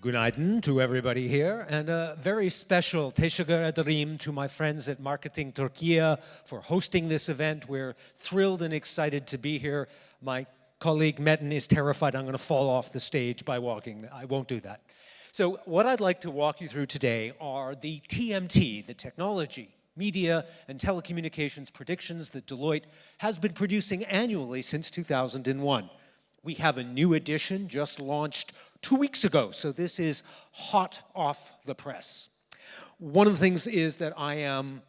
Günaydın to everybody here, and a very special teşekkür ederim to my friends at Marketing Turkey for hosting this event. We're thrilled and excited to be here. My colleague Metin is terrified I'm going to fall off the stage by walking. I won't do that. So what I'd like to walk you through today are the TMT, the technology, media, and telecommunications predictions that Deloitte has been producing annually since 2001. We have a new edition just launched 2 weeks ago, so this is hot off the press. One of the things is that I am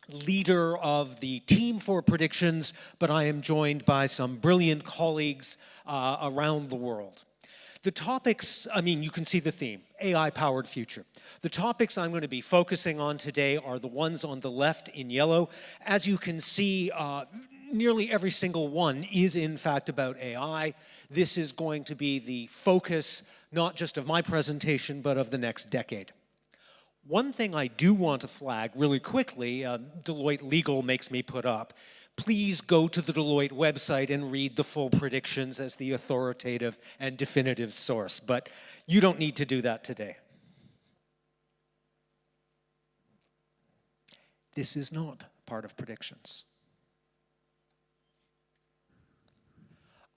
leader of the team for predictions, but I am joined by some brilliant colleagues around the world. The topics, you can see the theme, AI-powered future. The topics I'm going to be focusing on today are the ones on the left in yellow. As you can see, nearly every single one is in fact about AI. This is going to be the focus, not just of my presentation, but of the next decade. One thing I do want to flag really quickly, Deloitte Legal makes me put up, please go to the Deloitte website and read the full predictions as the authoritative and definitive source, but you don't need to do that today. This is not part of predictions.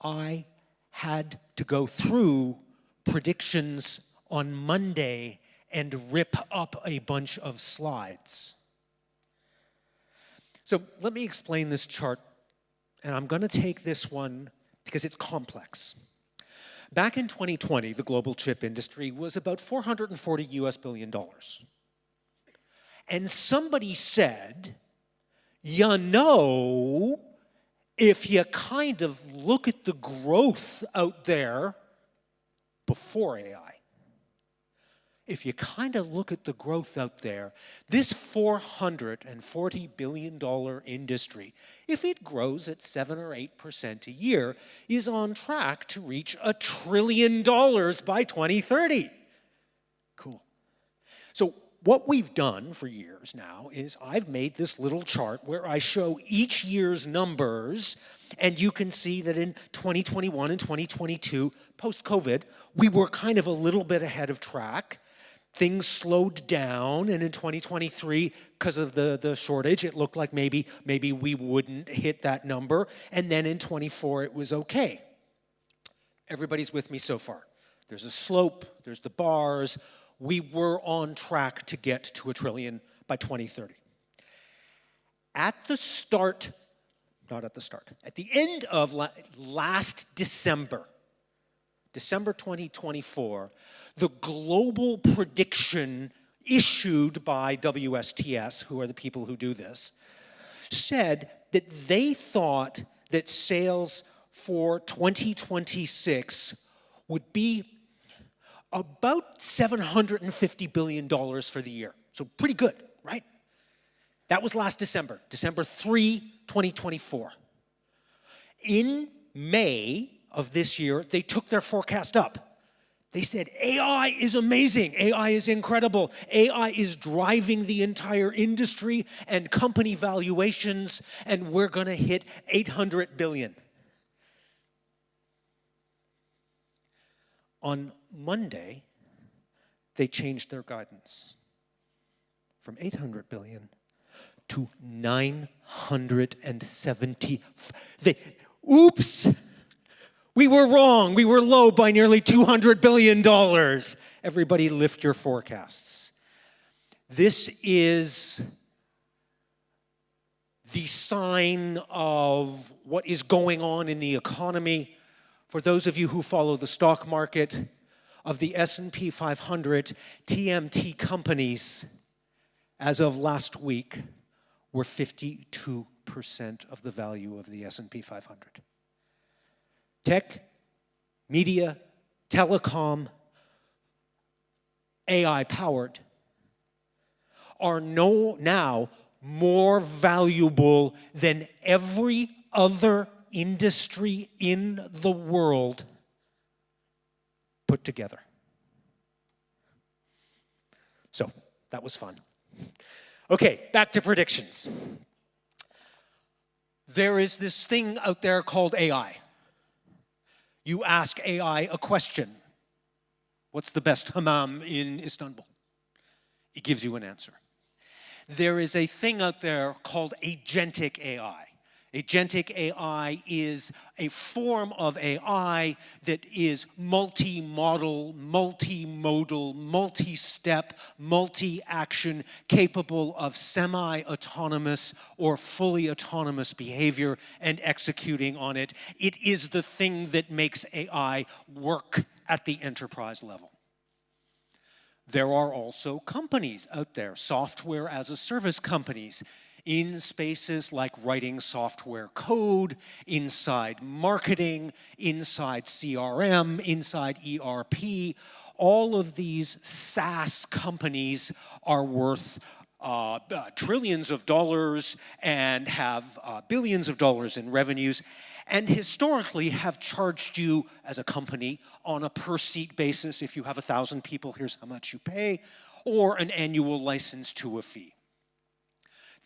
I had to go through predictions on Monday and rip up a bunch of slides. So let me explain this chart, and I'm going to take this one because it's complex. Back in 2020, the global chip industry was about $440 billion. And somebody said, you know, if you kind of look at the growth out there before AI, if you kind of look at the growth out there, this $440 billion industry, if it grows at 7 or 8% a year, is on track to reach $1 trillion by 2030. Cool. So what we've done for years now is I've made this little chart where I show each year's numbers, and you can see that in 2021 and 2022, post-COVID, we were kind of a little bit ahead of track. Things slowed down, and in 2023, because of the shortage, it looked like maybe we wouldn't hit that number, and then in 24, it was okay. Everybody's with me so far. There's a slope, there's the bars. We were on track to get to $1 trillion by 2030. At the end of last December 2024, the global prediction issued by WSTS, who are the people who do this, said that they thought that sales for 2026 would be about $750 billion for the year. So pretty good, right? That was last December, December 3, 2024. In May of this year, they took their forecast up. They said, AI is amazing, AI is incredible, AI is driving the entire industry and company valuations, and we're gonna hit $800 billion. On Monday, they changed their guidance from $800 billion to $970. Oops! We were wrong. We were low by nearly $200 billion. Everybody lift your forecasts. This is the sign of what is going on in the economy. For those of you who follow the stock market, of the S&P 500, TMT companies, as of last week, were 52% of the value of the S&P 500. Tech, media, telecom, AI-powered, are now more valuable than every other industry in the world put together. So, that was fun. Okay, back to predictions. There is this thing out there called AI. You ask AI a question. What's the best hammam in Istanbul? It gives you an answer. There is a thing out there called agentic AI. Agentic AI is a form of AI that is multi-model, multimodal, multi-step, multi-action, capable of semi-autonomous or fully autonomous behavior and executing on it. It is the thing that makes AI work at the enterprise level. There are also companies out there, software as a service companies, in spaces like writing software code, inside marketing, inside CRM, inside ERP. All of these SaaS companies are worth trillions of dollars and have billions of dollars in revenues, and historically have charged you as a company on a per-seat basis. If you have 1,000 people, here's how much you pay, or an annual license to a fee.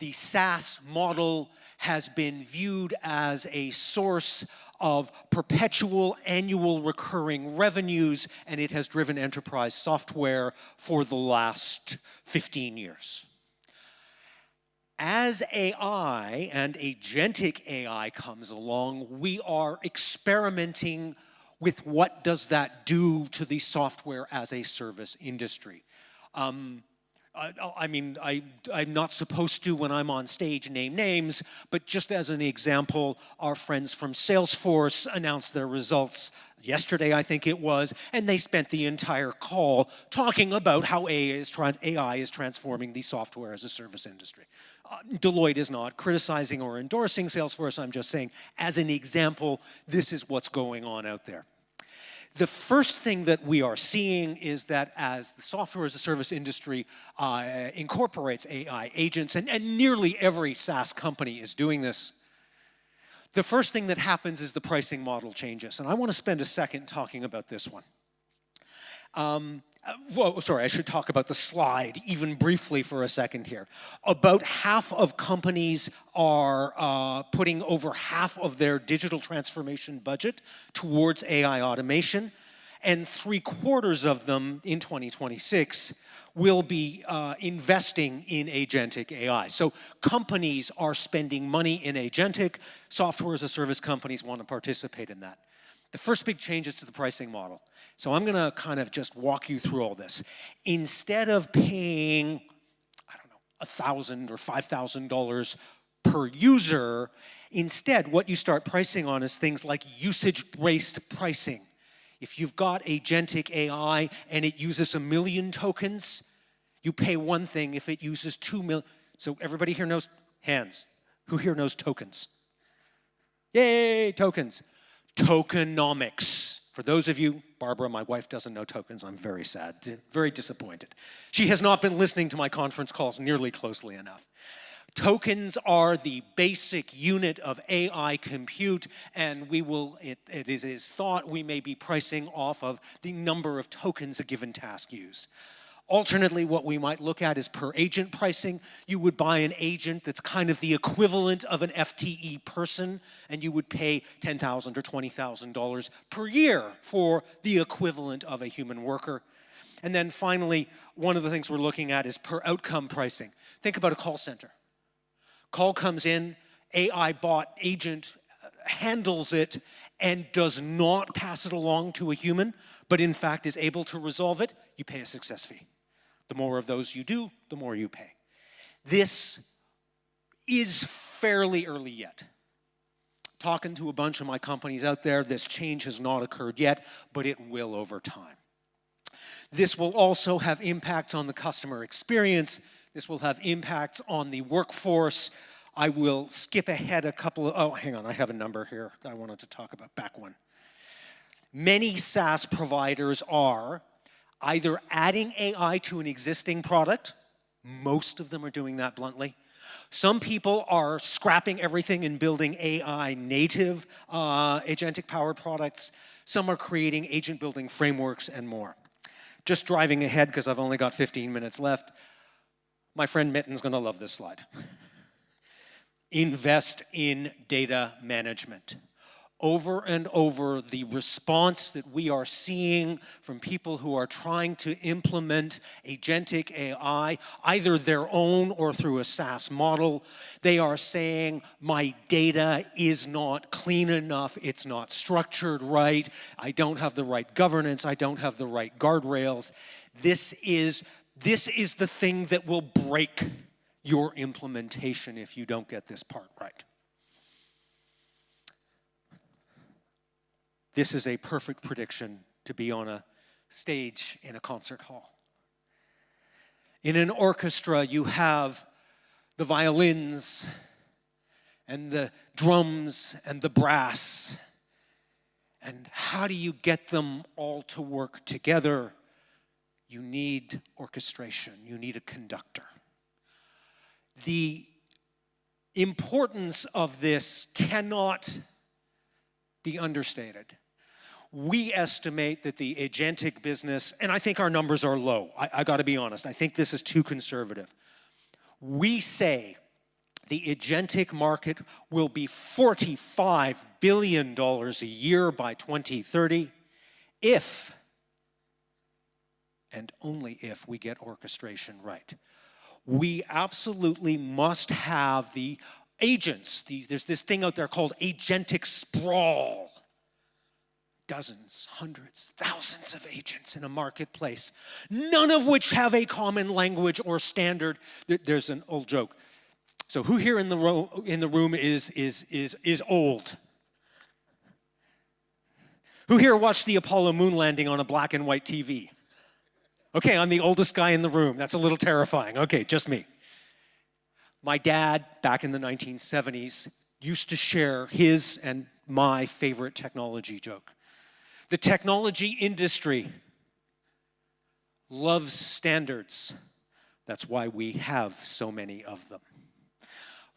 The SaaS model has been viewed as a source of perpetual annual recurring revenues, and it has driven enterprise software for the last 15 years. As AI and agentic AI comes along, we are experimenting with what does that do to the software as a service industry. I'm not supposed to, when I'm on stage, name names, but just as an example, our friends from Salesforce announced their results yesterday, I think it was, and they spent the entire call talking about how AI is transforming the software as a service industry. Deloitte is not criticizing or endorsing Salesforce. I'm just saying, as an example, this is what's going on out there. The first thing that we are seeing is that as the software as a service industry incorporates AI agents, and nearly every SaaS company is doing this, the first thing that happens is the pricing model changes. And I want to spend a second talking about this one. I should talk about the slide even briefly for a second here. About half of companies are putting over half of their digital transformation budget towards AI automation, and 3/4 of them in 2026 will be investing in agentic AI. So companies are spending money in agentic. Software as a service companies want to participate in that. The first big change is to the pricing model. So I'm going to kind of just walk you through all this. Instead of paying, $1,000 or $5,000 per user, instead what you start pricing on is things like usage-based pricing. If you've got agentic AI and it uses 1 million tokens, you pay one thing. If it uses 2 million, so everybody here knows, hands, who here knows tokens? Yay, tokens. Tokenomics. For those of you, Barbara, my wife, doesn't know tokens. I'm very sad, very disappointed. She has not been listening to my conference calls nearly closely enough. Tokens are the basic unit of AI compute, and it is thought we may be pricing off of the number of tokens a given task use. Alternately, what we might look at is per agent pricing. You would buy an agent that's kind of the equivalent of an FTE person, and you would pay $10,000 or $20,000 per year for the equivalent of a human worker. And then finally, one of the things we're looking at is per outcome pricing. Think about a call center. Call comes in, AI bot agent handles it and does not pass it along to a human, but in fact is able to resolve it. You pay a success fee. The more of those you do, the more you pay. This is fairly early yet. Talking to a bunch of my companies out there, this change has not occurred yet, but it will over time. This will also have impacts on the customer experience. This will have impacts on the workforce. I will skip ahead a couple of, hang on, I have a number here that I wanted to talk about, back one. Many SaaS providers are either adding AI to an existing product. Most of them are doing that bluntly. Some people are scrapping everything and building AI native agentic powered products. Some are creating agent building frameworks and more. Just driving ahead because I've only got 15 minutes left. My friend Mitten's going to love this slide. Invest in data management. over and over the response that we are seeing from people who are trying to implement agentic AI, either their own or through a SaaS model. They are saying, my data is not clean enough, it's not structured right, I don't have the right governance, I don't have the right guardrails. This is the thing that will break your implementation if you don't get this part right. This is a perfect prediction to be on a stage in a concert hall. In an orchestra, you have the violins and the drums and the brass. And how do you get them all to work together? You need orchestration. You need a conductor. The importance of this cannot be understated. We estimate that the agentic business, and I think our numbers are low. I got to be honest. I think this is too conservative. We say the agentic market will be $45 billion a year by 2030 if, and only if, we get orchestration right. We absolutely must have the agents. There's this thing out there called agentic sprawl. Dozens, hundreds, thousands of agents in a marketplace, none of which have a common language or standard. There's an old joke. So who here in the room is old? Who here watched the Apollo moon landing on a black and white TV? Okay, I'm the oldest guy in the room. That's a little terrifying. Okay, just me. My dad, back in the 1970s, used to share his and my favorite technology joke. The technology industry loves standards. That's why we have so many of them.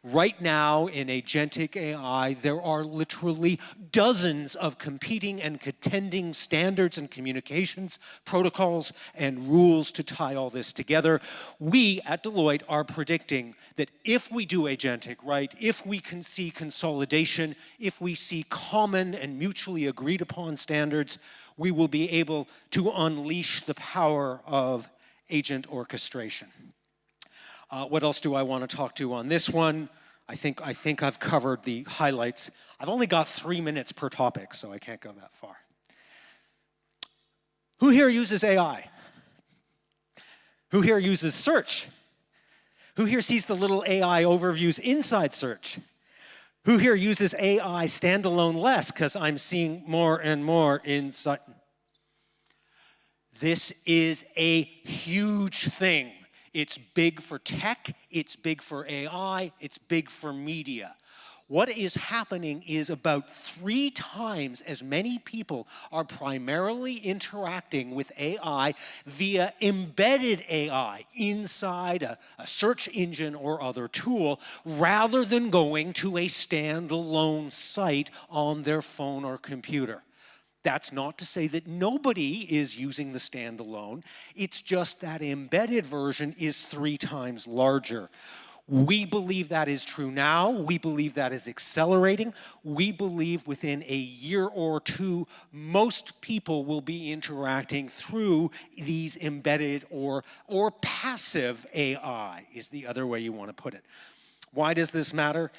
Right now in agentic AI, there are literally dozens of competing and contending standards and communications, protocols, and rules to tie all this together. We at Deloitte are predicting that if we do agentic right, if we can see consolidation, if we see common and mutually agreed upon standards, we will be able to unleash the power of agent orchestration. What else do I want to talk to on this one? I think I've covered the highlights. I've only got 3 minutes per topic, so I can't go that far. Who here uses AI? Who here uses search? Who here sees the little AI overviews inside search? Who here uses AI standalone less? Because I'm seeing more and more inside. This is a huge thing. It's big for tech, it's big for AI, it's big for media. What is happening is about 3 times as many people are primarily interacting with AI via embedded AI inside a search engine or other tool, rather than going to a standalone site on their phone or computer. That's not to say that nobody is using the standalone. It's just that embedded version is 3 times larger. We believe that is true now. We believe that is accelerating. We believe within a year or 2, most people will be interacting through these embedded or passive AI is the other way you want to put it. Why does this matter?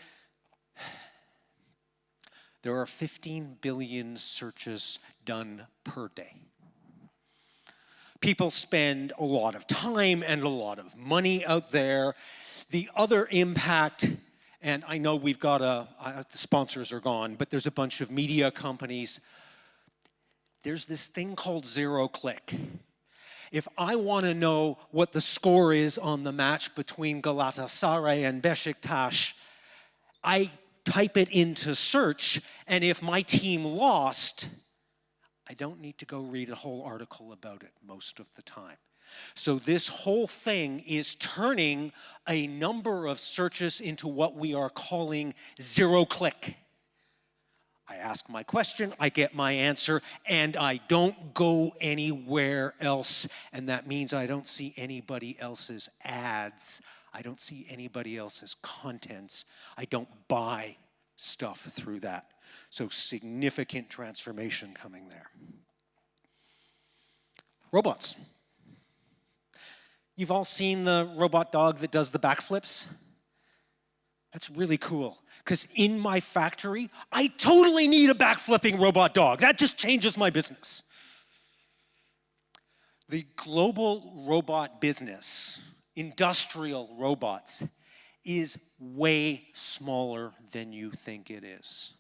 There are 15 billion searches done per day. People spend a lot of time and a lot of money out there. The other impact, and I know we've got the sponsors are gone, but there's a bunch of media companies. There's this thing called zero-click. If I want to know what the score is on the match between Galatasaray and Beşiktaş, I type it into search, and if my team lost, I don't need to go read a whole article about it most of the time. So this whole thing is turning a number of searches into what we are calling zero-click. I ask my question, I get my answer, and I don't go anywhere else. And that means I don't see anybody else's ads. I don't see anybody else's contents. I don't buy stuff through that. So significant transformation coming there. Robots. You've all seen the robot dog that does the backflips? That's really cool, because in my factory, I totally need a backflipping robot dog. That just changes my business. The global robot business, industrial robots, is way smaller than you think it is.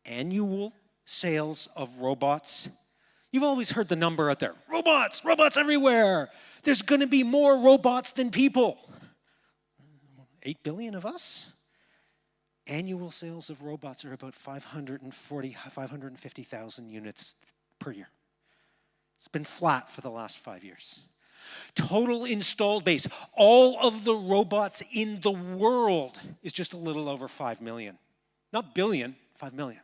Annual sales of robots, you've always heard the number out there, robots, robots everywhere. There's gonna be more robots than people. 8 billion of us? Annual sales of robots are about 550,000 units per year. It's been flat for the last 5 years. Total installed base, all of the robots in the world is just a little over 5 million. Not billion, 5 million.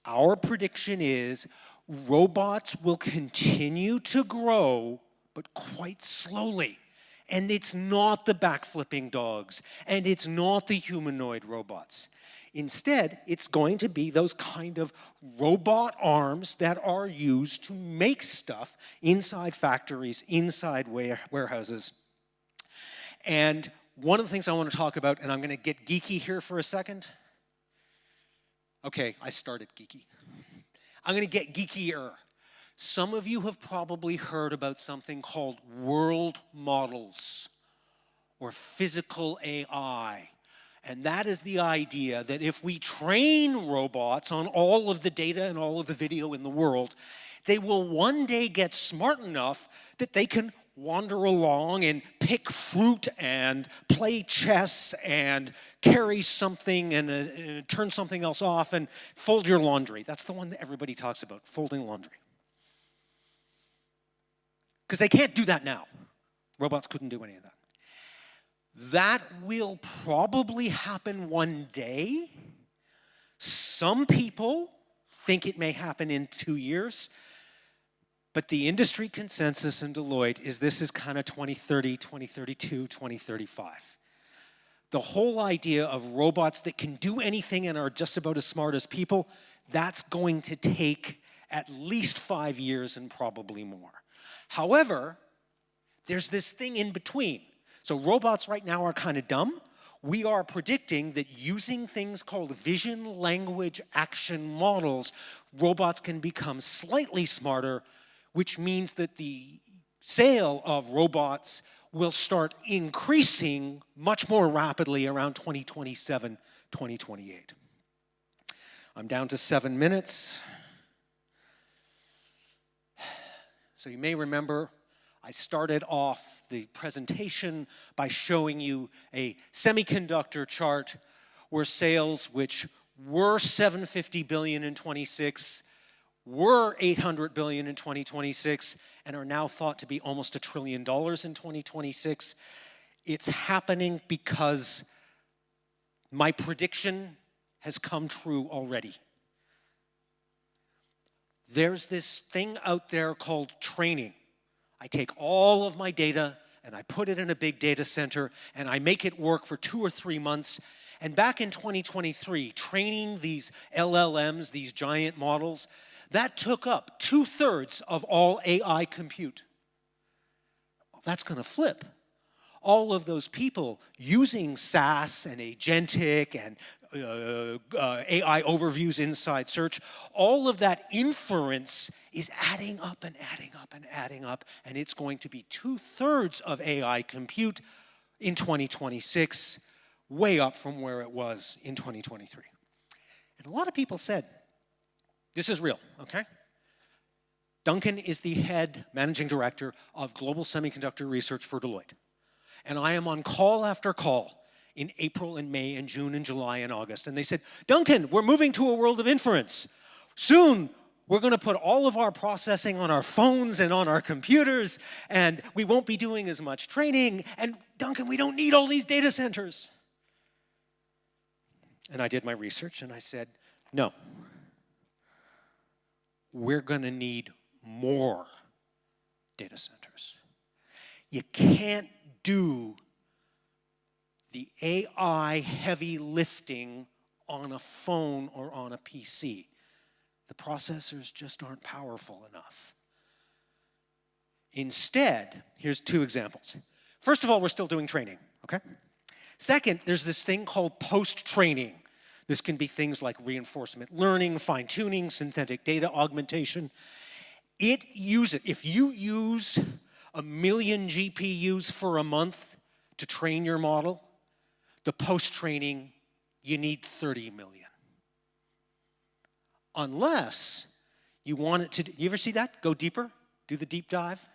Our prediction is robots will continue to grow, but quite slowly. And it's not the backflipping dogs, and it's not the humanoid robots. Instead, it's going to be those kind of robot arms that are used to make stuff inside factories, inside warehouses. And one of the things I want to talk about, and I'm going to get geeky here for a second. Okay, I started geeky. I'm going to get geekier. Some of you have probably heard about something called world models or physical AI. And that is the idea that if we train robots on all of the data and all of the video in the world, they will one day get smart enough that they can wander along and pick fruit and play chess and carry something and turn something else off and fold your laundry. That's the one that everybody talks about, folding laundry. Because they can't do that now. Robots couldn't do any of that. That will probably happen one day. Some people think it may happen in 2 years. But the industry consensus in Deloitte is this is kind of 2030, 2032, 2035. The whole idea of robots that can do anything and are just about as smart as people, that's going to take at least 5 years and probably more. However, there's this thing in between. So robots right now are kind of dumb. We are predicting that using things called vision, language, action models, robots can become slightly smarter, which means that the sale of robots will start increasing much more rapidly around 2027, 2028. I'm down to 7 minutes. So you may remember I started off the presentation by showing you a semiconductor chart where sales, which were $750 billion in 26, were $800 billion in 2026, and are now thought to be almost $1 trillion in 2026. It's happening because my prediction has come true already. There's this thing out there called training. I take all of my data and I put it in a big data center and I make it work for 2 or 3 months. And back in 2023, training these LLMs, these giant models, that took up 2/3 of all AI compute. Well, that's going to flip. All of those people using SaaS and agentic and AI overviews inside search, all of that inference is adding up and adding up and adding up, and it's going to be 2/3 of AI compute in 2026, way up from where it was in 2023. And a lot of people said, this is real, okay? Duncan is the head managing director of global semiconductor research for Deloitte. And I am on call after call in April and May and June and July and August. And they said, Duncan, we're moving to a world of inference. Soon, we're going to put all of our processing on our phones and on our computers, and we won't be doing as much training. And Duncan, we don't need all these data centers. And I did my research and I said, no. We're going to need more data centers. You can't do the AI heavy lifting on a phone or on a PC. The processors just aren't powerful enough. Instead, here's two examples. First of all, we're still doing training, okay? Second, there's this thing called post-training. This can be things like reinforcement learning, fine-tuning, synthetic data augmentation. If you use 1 million GPUs for a month to train your model, the post-training, you need 30 million. Unless you want it to, you ever see that? Go deeper, do the deep dive.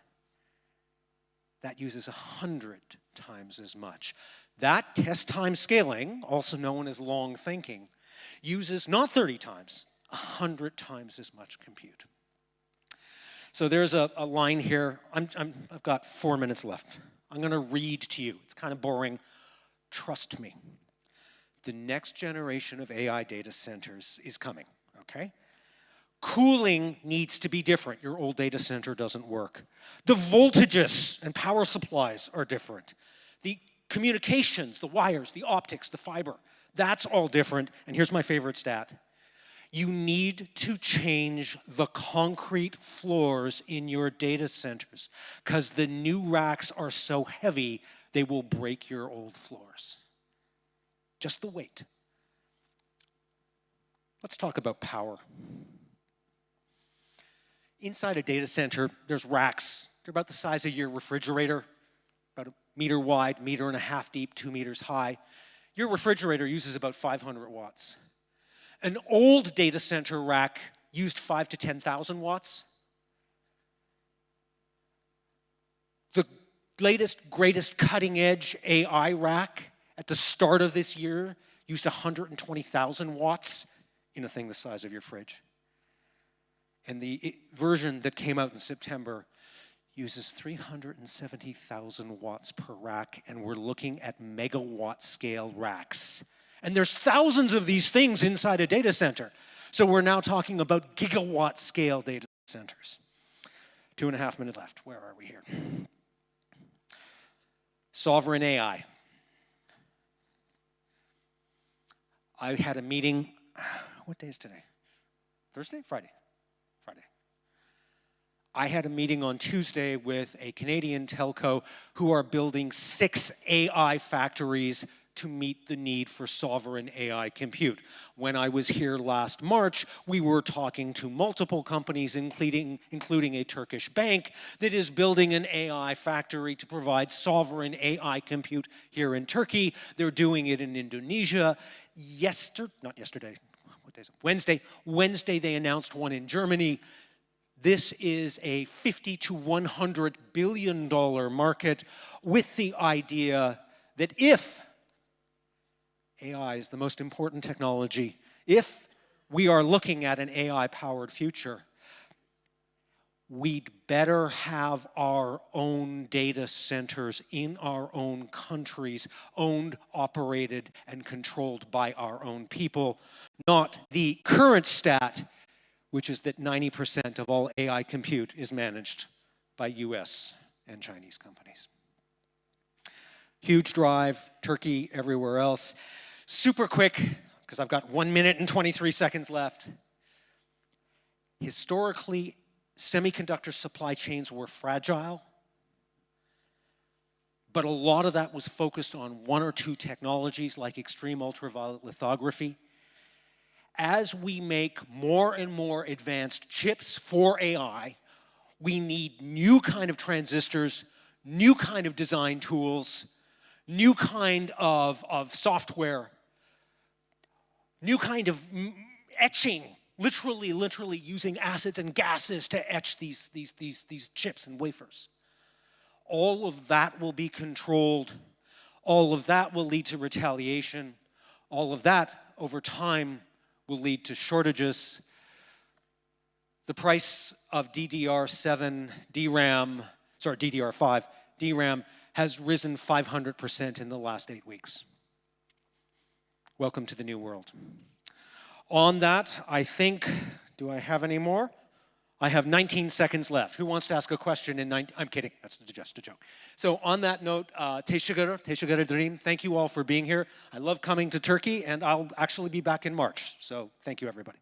That uses 100 times as much. That test time scaling, also known as long thinking, uses not 30 times, 100 times as much compute. So there's a line here. I've got 4 minutes left. I'm going to read to you. It's kind of boring. Trust me. The next generation of AI data centers is coming, okay? Cooling needs to be different. Your old data center doesn't work. The voltages and power supplies are different. The communications, the wires, the optics, the fiber, that's all different. And here's my favorite stat. You need to change the concrete floors in your data centers because the new racks are so heavy, they will break your old floors. Just the weight. Let's talk about power. Inside a data center, there's racks. They're about the size of your refrigerator, about 1 meter wide, 1.5 meters deep, 2 meters high. Your refrigerator uses about 500 watts. An old data center rack used 5,000 to 10,000 watts. The latest, greatest cutting-edge AI rack at the start of this year used 120,000 watts in a thing the size of your fridge. And the version that came out in September uses 370,000 watts per rack, and we're looking at megawatt scale racks. And there's thousands of these things inside a data center. So we're now talking about gigawatt scale data centers. 2.5 minutes left. Where are we here? Sovereign AI. I had a meeting, what day is today? Thursday? Friday. I had a meeting on Tuesday with a Canadian telco who are building 6 AI factories to meet the need for sovereign AI compute. When I was here last March, we were talking to multiple companies, including a Turkish bank that is building an AI factory to provide sovereign AI compute here in Turkey. They're doing it in Indonesia. Wednesday they announced one in Germany. This is a $50 to $100 billion market with the idea that if AI is the most important technology, if we are looking at an AI-powered future, we'd better have our own data centers in our own countries, owned, operated, and controlled by our own people, not the current stat, which is that 90% of all AI compute is managed by US and Chinese companies. Huge drive, Turkey, everywhere else. Super quick, because I've got 1 minute and 23 seconds left. Historically, semiconductor supply chains were fragile, but a lot of that was focused on 1 or 2 technologies like extreme ultraviolet lithography. As we make more and more advanced chips for AI, we need new kind of transistors, new kind of design tools, new kind of software, new kind of etching, literally using acids and gases to etch these chips and wafers. All of that will be controlled. All of that will lead to retaliation. All of that, over time, will lead to shortages. The price of DDR5 DRAM has risen 500% in the last 8 weeks. Welcome to the new world. On that, I think, do I have any more? I have 19 seconds left. Who wants to ask a question in 19? I'm kidding. That's just a joke. So on that note, teşekkür ederim. Thank you all for being here. I love coming to Turkey, and I'll actually be back in March. So thank you, everybody.